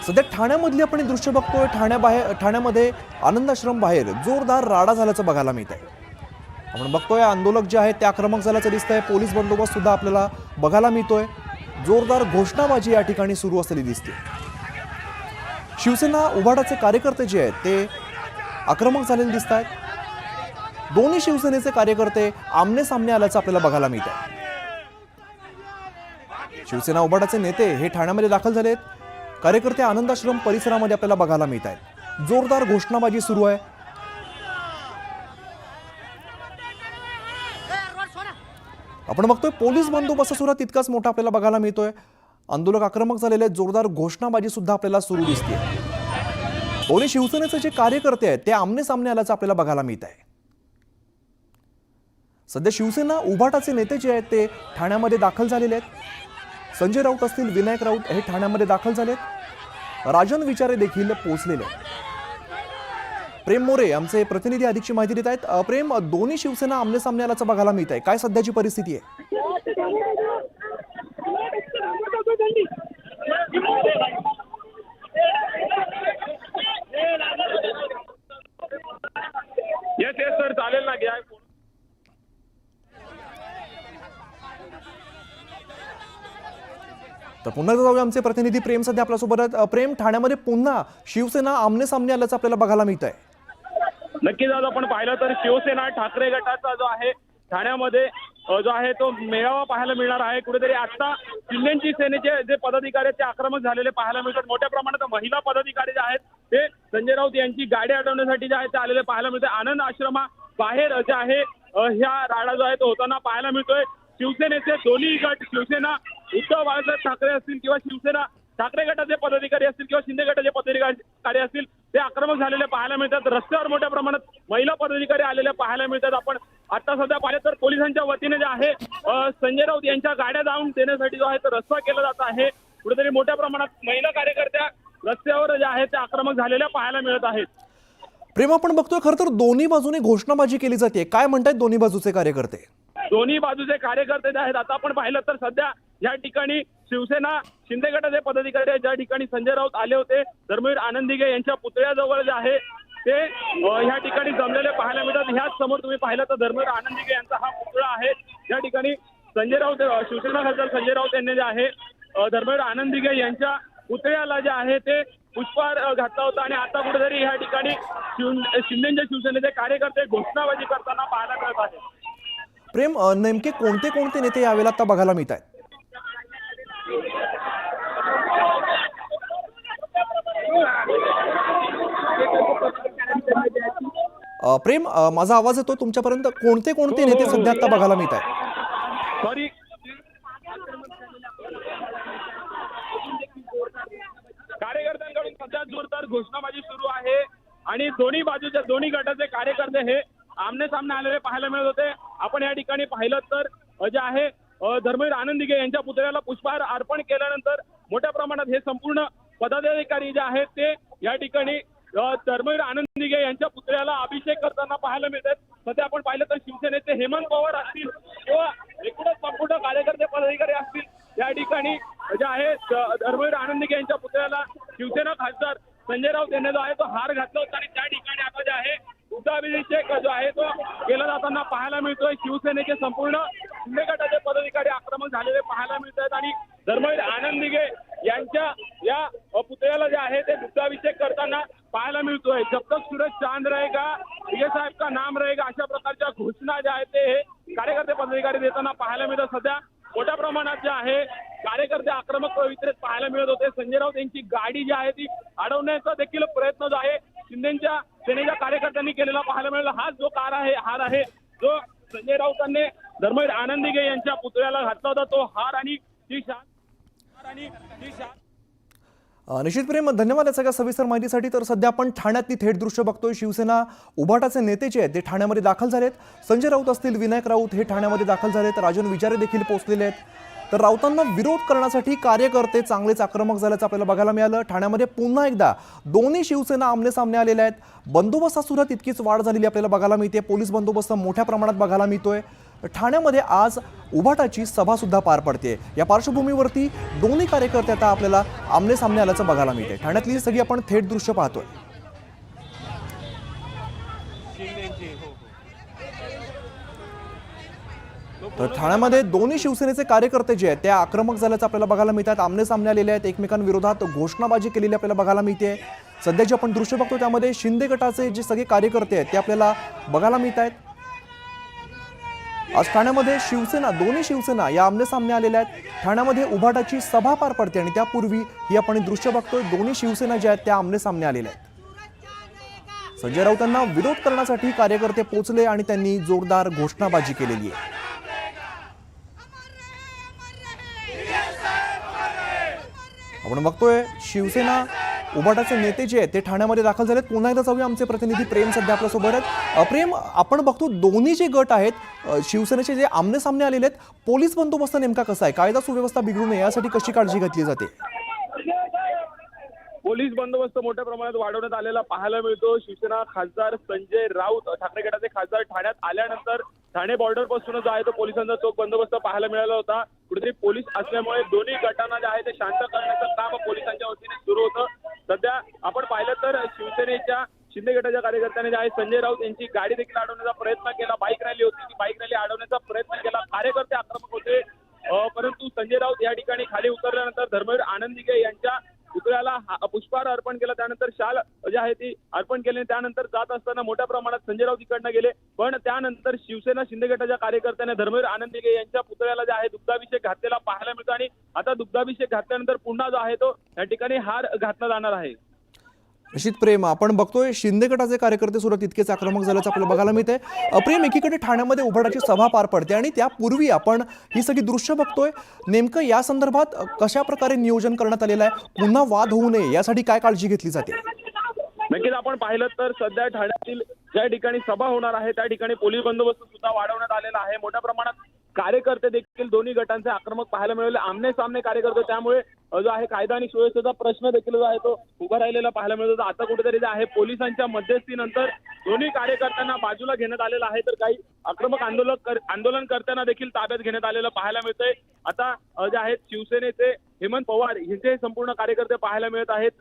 सध्या ठाण्यामधली आपण दृश्य बघतोय। ठाण्यामध्ये आनंद आश्रम बाहेर जोरदार राडा झाल्याचं बघायला मिळत आहे। आपण बघतोय आंदोलक जे आहेत ते आक्रमक झाल्याचं दिसतंय। पोलीस बंदोबस्त सुद्धा आपल्याला बघायला मिळतोय। जोरदार घोषणाबाजी या ठिकाणी सुरू असलेली दिसते। शिवसेना उभाटाचे कार्यकर्ते जे आहेत ते आक्रमक झालेले दिसत आहेत। दोन्ही शिवसेनेचे कार्यकर्ते आमने सामने आल्याचं आपल्याला बघायला मिळत आहे। शिवसेना उभाटाचे नेते हे ठाण्यामध्ये दाखल झालेत। कार्यकर्ते आनंद आश्रम परिसरामध्ये आपल्याला बघायला मिळत आहेत। जोरदार घोषणाबाजी सुरू आहे। आपण बघतोय पोलीस बंदोबस्त सुद्धा तितकाच मोठा आपल्याला बघायला मिळतोय। आंदोलक आक्रमक झालेले, जोरदार घोषणाबाजी सुद्धा आपल्याला सुरू दिसते। दोन्ही शिवसेनेचे जे कार्यकर्ते आहेत ते आमने सामने आल्याचं आपल्याला बघायला मिळत आहे। सध्या शिवसेना उभाटाचे नेते जे आहेत ते ठाण्यामध्ये दाखल झालेले आहेत। संजय राऊत असतील, विनायक राऊत हे ठाण्यामध्ये दाखल झालेत। राजन विचारे देखील पोहोचलेले आहेत। प्रेम मोरे आमचे प्रतिनिधी अधिकची माहिती देत आहेत। प्रेम, दोन्ही शिवसेना आमने सामने आल्याचं बघायला मिळत आहे, काय सध्याची परिस्थिती आहे? येस सर, चालेल ना, घ्या। तर पुन्हा जाऊया, आमचे प्रतिनिधी प्रेम सध्या आपल्यासोबत आहेत। प्रेम, ठाण्यामध्ये पुन्हा शिवसेना आमने सामने आल्याचं आपल्याला बघायला मिळत आहे। नक्कीच आज आपण पाहिलं तर शिवसेना ठाकरे गटाचा जो आहे ठाण्यामध्ये जो आहे तो मेळावा पाहायला मिळणार आहे। कुठेतरी आता शिंदेची सेनेचे जे पदाधिकारी ते आक्रमक झालेले पाहायला मिळतात। मोठ्या प्रमाणात महिला पदाधिकारी जे आहेत ते संजय राऊत यांची गाडी अडवण्यासाठी जे आहे ते आलेले पाहायला मिळते। आनंद आश्रमा बाहेर जे आहे ह्या राडा जो आहे तो होताना पाहायला मिळतोय। शिवसेनेचे दोन्ही गट, शिवसेना उद्धव बाळासाहेब ठाकरे असतील किंवा शिवसेना ठाकरे गटाचे पदाधिकारी असतील किंवा शिंदे गटाचे पदाधिकारी असतील, ते आक्रमक झालेले पाहायला मिळतात। रस्त्यावर मोठ्या प्रमाणात महिला पदाधिकारी आलेले पाहायला मिळतात। आपण आता सध्या पाहिलं तर पोलिसांच्या वतीने जे आहे संजय राऊत यांच्या गाड्या जाऊन देण्यासाठी जो आहे तो रस्ता केला जात आहे। कुठेतरी मोठ्या प्रमाणात महिला कार्यकर्त्या रस्त्यावर जे आहे ते आक्रमक झालेल्या पाहायला मिळत आहेत। प्रेम, आपण बघतोय खरं तर दोन्ही बाजूने घोषणाबाजी केली जाते, काय म्हणतात दोन्ही बाजूचे कार्यकर्ते? दोन्ही बाजूचे कार्यकर्ते जे आहेत आता आपण पाहिलं तर सध्या या ठिकाणी शिवसेना शिंदे गटाचे पदाधिकारी ज्या ठिकाणी संजय राऊत आले होते, धर्मवीर आनंदिगे यांच्या पुतळ्याजवळ जे आहे ते ह्या ठिकाणी जमलेले पाहायला मिळतात। ह्याच समोर तुम्ही पाहिलं तर धर्मवीर आनंदिगे यांचा हा पुतळा आहे। या ठिकाणी संजय राऊत, शिवसेना खासदार संजय राऊत यांनी जे आहे धर्मवीर आनंदिगे यांच्या पुतळ्याला जे आहे ते पुष्पहार घातला होता आणि आता कुठेतरी ह्या ठिकाणी शिंदेच्या शिवसेनेचे कार्यकर्ते घोषणाबाजी करताना पाहायला मिळत आहेत। प्रेम, नेमके कोणते कोणते नेते यावेळेला आता बघायला मिळत आहेत? प्रेम, माझा आवाज येतो तुमच्यापर्यंत? कोणते कोणते नेते सध्या आता बघायला मिळत आहेत? सॉरी, कार्यकर्त्यांकडून सध्या जोरदार घोषणाबाजी सुरू आहे आणि दोन्ही बाजूच्या दोन्ही गटाचे कार्यकर्ते हे आमने सामने आलेले पाहायला मिळत होते। आपण या ठिकाणी पाहिलं तर जे आहे धर्मवीर आनंदिगे यांच्या पुतळ्याला पुष्पहार अर्पण केल्यानंतर मोठ्या प्रमाणात हे संपूर्ण पदाधिकारी जे आहेत ते या ठिकाणी धर्मवीर आनंदिगे यांच्या पुतळ्याला अभिषेक करताना पाहायला मिळतात। सध्या आपण पाहिलं तर शिवसेनेचे हेमंत पवार असतील किंवा एकूणच संपूर्ण कार्यकर्ते पदाधिकारी असतील, या ठिकाणी जे आहे धर्मवीर आनंदिगे यांच्या पुतळ्याला शिवसेना खासदार संजय राऊत यांनी जो आहे तो हार घातला होता आणि त्या ठिकाणी आता जे आहे अभिषेक जो आहे तो केला जाताना पाहायला मिळतोय। शिवसेनेचे संपूर्ण शिंदे गटाचे पदाधिकारी आक्रमक झालेले पाहायला मिळत आहेत आणि धर्मवीर आनंदिगे यांच्या या पुतळ्याला जे आहे ते दुग्धाभिषेक करताना पाहायला मिळतोय। जब तक सूरज चांद रहेगा ये साहेब का नाम रहेगा, अशा प्रकारच्या घोषणा ज्या आहेत ते कार्यकर्ते पदाधिकारी देताना पाहायला मिळतात। सध्या मोठ्या प्रमाणात जे आहे कार्यकर्ते आक्रमक वितरित पाहायला मिळत होते। संजय राऊत यांची गाडी जी आहे ती अडवण्याचा देखील प्रयत्न जो आहे शिंदेच्या सेनेच्या कार्यकर्त्यांनी केलेला पाहायला मिळाला। हा जो हार आहे जो संजय राऊतांनी धर्मवीर आनंदिगे यांच्या पुतळ्याला घातला होता, तो हार आणि ती शाल निश्चित प्रेम, धन्यवाद या सगळ्या सविस्तर माहितीसाठी। तर सध्या आपण ठाण्यातली थेट दृश्य बघतोय। शिवसेना उभाटाचे नेते जे आहेत ते ठाण्यामध्ये दाखल झालेत। संजय राऊत असतील, विनायक राऊत हे ठाण्यामध्ये दाखल झालेत। राजन विचारे देखील पोहोचलेले आहेत। तर राऊतांना विरोध करण्यासाठी कार्यकर्ते चांगलेच आक्रमक झाल्याचं आपल्याला बघायला मिळालं। ठाण्यामध्ये पुन्हा एकदा दोन्ही शिवसेना आमने सामने आलेल्या आहेत। बंदोबस्तात सुद्धा तितकीच वाढ झालेली आपल्याला बघायला मिळते। पोलीस बंदोबस्त मोठ्या प्रमाणात बघायला मिळतोय। ठाण्यामध्ये आज उभाटाची सभा सुद्धा पार पडते। या पार्श्वभूमीवरती दोन्ही कार्यकर्ते आता आपल्याला आमने सामने आल्याचं बघायला मिळते। ठाण्यातली सगळी आपण थेट दृश्य पाहतोय। तर ठाण्यामध्ये दोन्ही शिवसेनेचे कार्यकर्ते जे आहेत ते आक्रमक झाल्याचं आपल्याला बघायला मिळतात। आमने सामने आलेले आहेत, एकमेकांविरोधात घोषणाबाजी केलेली आपल्याला बघायला मिळते। सध्या जे आपण दृश्य बघतो त्यामध्ये शिंदे गटाचे जे सगळे कार्यकर्ते आहेत ते आपल्याला बघायला मिळत आहेत। आज ठाण्यामध्ये शिवसेना, दोन्ही शिवसेना या आमने सामने आलेल्या आहेत। ठाण्यामध्ये उभाटाची सभा पार पडते आणि त्यापूर्वी ही आपण दृश्य बघतोय, दोन्ही शिवसेना ज्या आहेत त्या आमने सामने आलेल्या आहेत। संजय राऊतांना विरोध करण्यासाठी कार्यकर्ते पोहोचले आणि त्यांनी जोरदार घोषणाबाजी केलेली आहे। आपण बघतोय शिवसेना उभाटाचे नेते जे आहेत ते ठाण्यामध्ये दाखल झालेत। पुन्हा एकदा जाऊया, आमचे प्रतिनिधी प्रेम सध्या आपल्यासोबत आहेत। प्रेम, आपण बघतो दोन्ही जे गट आहेत शिवसेनेचे जे आमने सामने आलेले आहेत, पोलीस बंदोबस्त नेमका कसा आहे, कायदा सुव्यवस्था बिघडू नये यासाठी कशी काळजी घेतली जाते? पोलीस बंदोबस्त मोठ्या प्रमाणात वाढवण्यात आलेला पाहायला मिळतो। शिवसेना खासदार संजय राऊत, ठाकरे गटाचे खासदार ठाण्यात आल्यानंतर ठाणे बॉर्डर पासून जो आहे तो पोलिसांचा चोख बंदोबस्त पाहायला मिळाला होता। कुठेतरी पोलीस असल्यामुळे दोन्ही गटांना जे आहे ते शांत करण्याचं काम पोलिसांच्या वतीने सुरू होतं। सध्या आपण पाहिलं तर शिवसेनेच्या शिंदे गटाच्या कार्यकर्त्यांनी जे आहे संजय राऊत यांची गाडी देखील अडवण्याचा प्रयत्न केला। बाईक रॅली होती, ती बाईक रॅली अडवण्याचा प्रयत्न केला। कार्यकर्ते आक्रमक होते, परंतु संजय राऊत या ठिकाणी खाली उतरल्यानंतर धर्मवीर आनंदिगे यांच्या पुतळ्याला पुष्पहार अर्पण केला, त्यानंतर शाल जी आहे ती अर्पण केली। त्यानंतर जात असताना मोठ्या प्रमाणात संजय राऊत इकडनं गेले, पण त्यानंतर शिवसेना शिंदे गटाच्या कार्यकर्त्यांनी धर्मवीर आनंदिगे यांच्या पुतळ्याला जे आहे दुग्धाभिषेक घातलेला पाहायला मिळतो आणि आता दुग्धाभिषेक घातल्यानंतर पुन्हा जो आहे तो या ठिकाणी हार घातला जाणार आहे। निश्चित प्रेम, आपण बघतोय शिंदे गटाचे कार्यकर्ते सुद्धा तितकेच आक्रमक झाल्याचं आपल्याला बघायला मिळतंय। प्रेम, एकीकडे ठाण्यामध्ये उभाटाची सभा पार पडते आणि त्यापूर्वी आपण ही सगळी दृश्य बघतोय, नेमकं या संदर्भात कशा प्रकारे नियोजन करण्यात आलेलं आहे, पुन्हा वाद होऊ नये यासाठी काय काळजी घेतली जाते? नक्कीच आपण पाहिलं तर सध्या ठाण्यातील ज्या ठिकाणी सभा होणार आहे त्या ठिकाणी पोलीस बंदोबस्त सुद्धा वाढवण्यात आलेला आहे। मोठ्या प्रमाणात कार्यकर्ते देखील दोन्ही गटांचे आक्रमक पाहायला मिळाले, आमने सामने कार्यकर्ते, त्यामुळे जो आहे कायदा आणि सुव्यवस्थेचा प्रश्न देखील जो आहे तो उभा राहिलेला पाहायला मिळतो। आता कुठेतरी जे आहे पोलिसांच्या मध्यस्थीनंतर दोन्ही कार्यकर्त्यांना बाजूला घेण्यात आलेलं आहे, तर काही आक्रमक आंदोलनकर्त्यांना देखील ताब्यात घेण्यात आलेलं पाहायला मिळतंय। आता जे आहेत शिवसेनेचे हेमंत पवार यांचे संपूर्ण कार्यकर्ते पाहायला मिळत आहेत।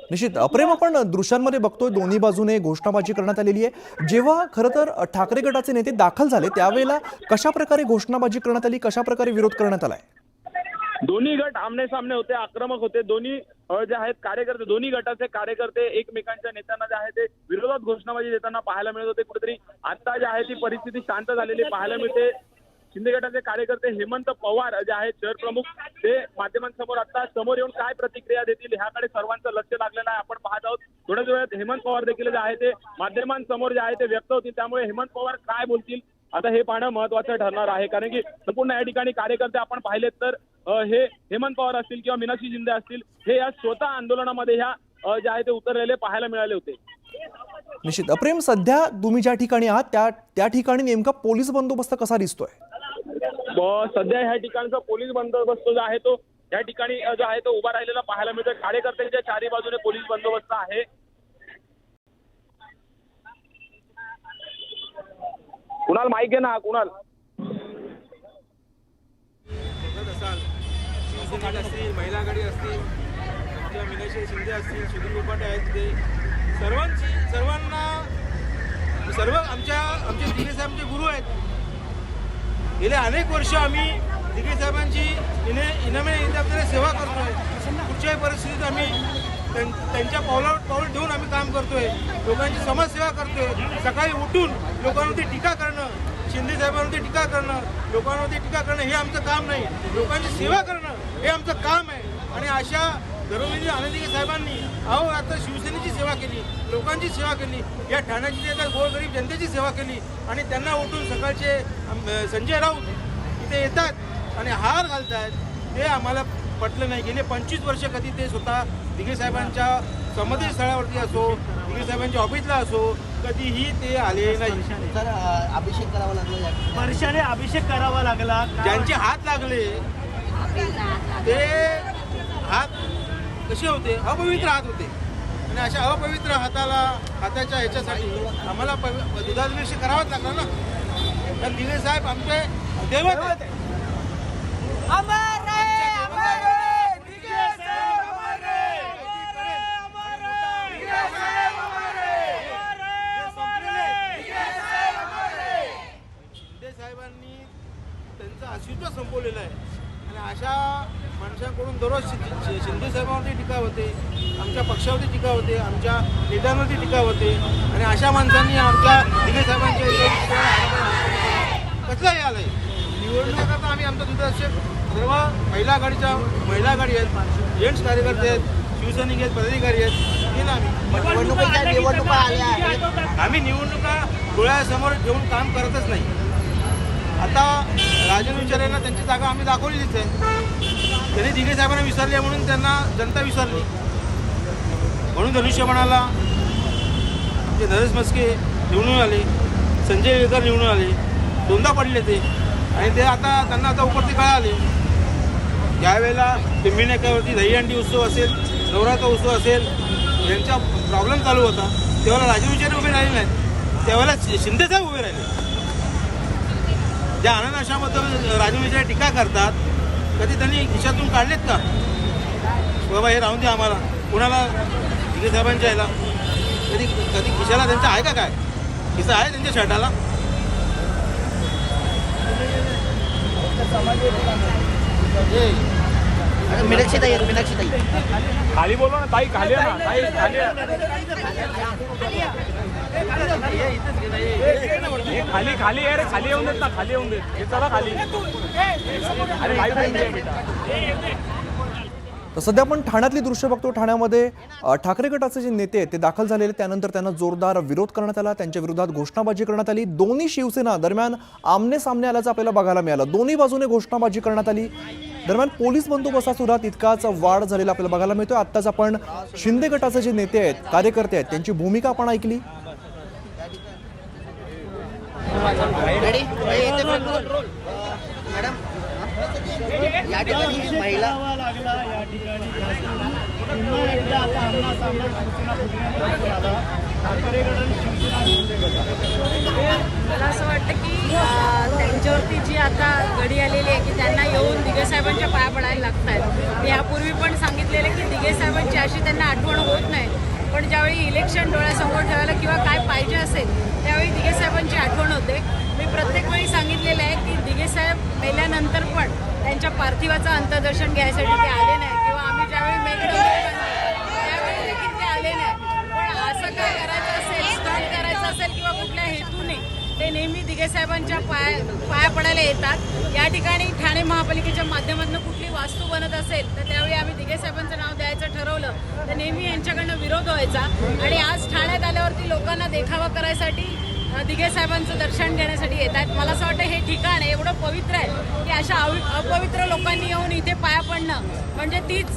निश्चित प्रेम, आपण दृश्यांमध्ये बघतोय दोन्ही बाजूने घोषणाबाजी करण्यात आलेली आहे। जेव्हा खरं तर ठाकरे गटाचे नेते दाखल झाले त्यावेळेला कशा प्रकारे घोषणाबाजी करण्यात आली, कशा प्रकारे विरोध करण्यात आलाय? दोन्ही गट आमने सामने होते, आक्रमक होते। दोन्ही जे आहेत कार्यकर्ते, दोन्ही गटाचे कार्यकर्ते एकमेकांच्या नेत्यांना जे आहे ते विरोधात घोषणाबाजी देताना पाहायला मिळत होते। कुठेतरी आता जे आहे ती परिस्थिती शांत झालेली पाहायला मिळते। शिंदे गटाचे कार्यकर्ते हेमंत पवार जे आहेत शहर प्रमुख, ते माध्यमांसमोर आता समोर येऊन काय प्रतिक्रिया देतील ह्याकडे सर्वांचं लक्ष लागलेलं आहे। आपण पाहत आहोत थोड्याच वेळात हेमंत पवार देखील जे आहे ते माध्यमांसमोर जे आहे ते व्यक्त होतील, त्यामुळे हेमंत पवार काय बोलतील आता हे पाहणं महत्त्वाचं ठरणार आहे। कारण की संपूर्ण या ठिकाणी कार्यकर्ते आपण पाहिलेत तर हे हेमंत पवार असतील किंवा मीनाक्षी शिंदे असतील, हे या स्वतः आंदोलनामध्ये ह्या जे आहे ते उतरलेले पाहायला मिळाले होते। निश्चित प्रेम, सध्या तुम्ही ज्या ठिकाणी आहात त्या ठिकाणी नेमका पोलीस बंदोबस्त कसा दिसतोय? सध्या ह्या ठिकाणचा पोलीस बंदोबस्त जो आहे तो या ठिकाणी जो आहे तो उभा राहिलेला पाहायला मिळतो। कार्यकर्त्यांच्या चारी बाजूने पोलीस बंदोबस्त आहे। कुणाल माईक आहे ना, कुणाल असतील, महिला आघाडी असतील, किंवा मीनाक्षी शिंदे असतील, सुधीर उपाटे आहेत, ते सर्वांना आमचे दिघे साहेबांचे गुरु आहेत। गेले अनेक वर्ष आम्ही दिघे साहेबांची इनामे सेवा करतोय। कुठच्याही परिस्थितीत आम्ही त्यांच्या पावलावर पाऊल ठेवून आम्ही काम करतोय, लोकांची समाजसेवा करतोय। सकाळी उठून लोकांवरती टीका करणं, शिंदे साहेबांवरती टीका करणं, लोकांवरती टीका करणं हे आमचं काम नाही, लोकांची सेवा करणं हे आमचं काम आहे। आणि अशा धर्मवीर आनंदिगे साहेबांनी आता शिवसेनेची सेवा केली, लोकांची सेवा केली, या ठाण्याची गोरगरीब जनतेची सेवा केली आणि त्यांना उठून सकाळचे संजय राऊत इथे येतात आणि हार घालतात, ते आम्हाला पटलं नाही। गेले 25 वर्ष कधी ते स्वतः दिघे साहेबांच्या समाधी स्थळावरती असो, दिघे साहेबांच्या ऑफिसला असो, कधीही ते आले नाही। अभिषेक करावा लागला, वर्षाने अभिषेक करावा लागला, ज्यांचे हात लागले ते हात कसे होते, अपवित्र हात होते। आणि अशा अपवित्र हाताच्या ह्याच्यासाठी आम्हाला दुधाभिषेक करावाच लागणार ना. कारण दिघे साहेब आमचे दैवत आहेत. शिंदे साहेबांनी त्यांचं अस्तित्व संपवलेलं आहे आणि अशा माणसांकडून दररोज शिंदे साहेबांवरती टीका होते, आमच्या पक्षावरती टीका होते, आमच्या नेत्यांवरती टीका होते आणि अशा माणसांनी आमच्या दिघे साहेबांच्या कसलं हे आलंय. निवडणुकीकरता आम्ही आमचा दुधाभिषेक सर्व महिला आघाडी आहेत, जेंट्स कार्यकर्ते आहेत, शिवसैनिक आहेत, पदाधिकारी आहेत, केलं आम्ही. निवडणुका आल्या आहेत. आम्ही निवडणुका डोळ्यासमोर ठेवून काम करतच नाही. आता राजन विचारेंना त्यांची जागा आम्ही दाखवलेलीच आहे. त्यांनी दिघे साहेबांना विसरले म्हणून त्यांना जनता विसरली, म्हणून धनुष्यबाणाला ते नरेश मस्के निवडून आले, संजय वेकर निवडून आले, दोनदा पडले ते आणि ते आता त्यांना आता उपरती काळ आले. यावेळेला पिंपरी नाक्यावरती दहीहंडी उत्सव असेल, नवरात्र उत्सव असेल, यांचा प्रॉब्लेम चालू होता, तेव्हा राजन विचारे उभे राहिले नाहीत, त्यावेळेला शिंदे साहेब उभे राहिले. ज्या आनंद आश्रमाबद्दल राजू विचारे टीका करतात, कधी त्यांनी खिशातून काढलेत का बाबा हे राहून द्या आम्हाला, कुणाला दिघे साहेबांच्या यायला कधी खिशाला त्यांचा आहे का? काय खिसा आहे त्यांच्या शर्टाला? मीनाक्षीताई खाली बोलवा ना ताई, खाली आहे ना ताई, खाली आहे. खाली आहे रे, खाली येऊन देत ना, खाली येऊन देत. हे चला खाली. अरे लाईव्ह आहे बेटा. तर सध्या आपण ठाण्यातली दृश्य बघतो. ठाण्यामध्ये ठाकरे गटाचे जे नेते आहेत ते दाखल झालेले, त्यानंतर त्यांना जोरदार विरोध करण्यात आला, त्यांच्या विरोधात घोषणाबाजी करण्यात आली. दोन्ही शिवसेना दरम्यान आमने सामने आल्याचं आपल्याला बघायला मिळालं. दोन्ही बाजूने घोषणाबाजी करण्यात आली. दरम्यान पोलीस बंदोबस्तात सुद्धा तितकाच वाढ झालेला आपल्याला बघायला मिळतोय. आत्ताच आपण शिंदे गटाचे जे नेते आहेत, कार्यकर्ते आहेत, त्यांची भूमिका आपण ऐकली. मॅडम या ठिकाणी महिला मला असं वाटतं की त्यांच्यावरती जी आता घडी आलेली आहे की त्यांना येऊन दिघे साहेबांच्या पाया पडायला लागत आहेत. मी यापूर्वी पण सांगितलेलं की दिघे साहेबांची अशी त्यांना आठवण होत नाही, पण ज्यावेळी इलेक्शन डोळ्यासमोर ठेवायला किंवा काय पाहिजे असेल त्यावेळी दिघे साहेबांची आठवण होते. मी प्रत्येक वेळी सांगितलेलं आहे की दिघे साहेब मेल्यानंतर पण त्यांच्या पार्थिवाचं अंत्यदर्शन घ्यायसाठी ते आले नाही, किंवा आम्ही ज्यावेळी त्यावेळी देखील ते आले नाही. पण असं काय करायचं असेल, स्टंट करायचं असेल किंवा कुठल्या हेतूने ते नेहमी दिघे साहेबांच्या पाया पडायला येतात. या ठिकाणी ठाणे महापालिकेच्या माध्यमातून कुठली वास्तू बनत असेल तर त्यावेळी आम्ही दिघे साहेबांचं नाव द्यायचं ठरवलं तर नेहमी यांच्याकडनं विरोध व्हायचा. आणि आज ठाण्यात आल्यावरती लोकांना देखावा करायसाठी दिघे साहेबांचं दर्शन घेण्यासाठी येत आहेत. मला असं वाटतं हे ठिकाण एवढं पवित्र आहे की अशा अपवित्र लोकांनी येऊन इथे पाया पडणं म्हणजे तीच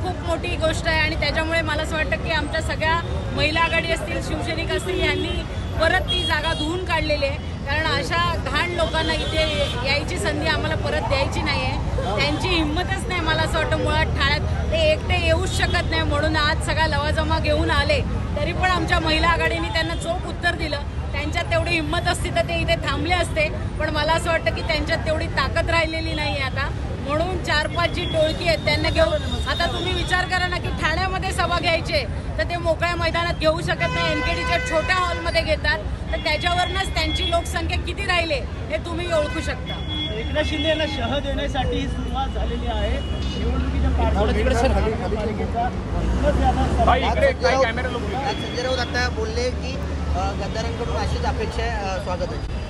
खूप मोठी गोष्ट आहे. आणि त्याच्यामुळे मला असं वाटतं की आमच्या सगळ्या महिला आघाडी असतील, शिवसैनिक असतील, यांनी परत ती जागा धुवून काढलेली आहे. कारण अशा घाण लोकांना इथे यायची संधी आम्हाला परत द्यायची नाही आहे. त्यांची हिंमतच नाही मला असं वाटतं मुळात ठाण्यात, ते एकटे येऊच शकत नाही म्हणून आज सगळा लवाजमा घेऊन आले. तरी पण आमच्या महिला आघाडीने त्यांना चोख उत्तर दिलं. त्यांच्यात तेवढी हिंमत असती तर ते इथे थांबले असते, पण मला असं वाटतं की त्यांच्यात तेवढी ताकद राहिलेली नाही आता. म्हणून 4-5 जी टोळकी आहेत त्यांना घेऊन आता तुम्ही विचार करा ना की ठाण्यामध्ये सभा घ्यायचे तर ते मोकळ्या मैदानात घेऊ शकत नाही, एनकेडीच्या छोट्या हॉलमध्ये घेतात. तर त्याच्यावरनंच त्यांची लोकसंख्या किती राहिले हे तुम्ही ओळखू शकता. एकनाथ शिंदे यांना शह देण्यासाठी ही सुरुवात झालेली आहे. निवडणुकीच्या संजय राऊत आता बोलले की गद्दारांकडून अशीच अपेक्षा आहे स्वागताची.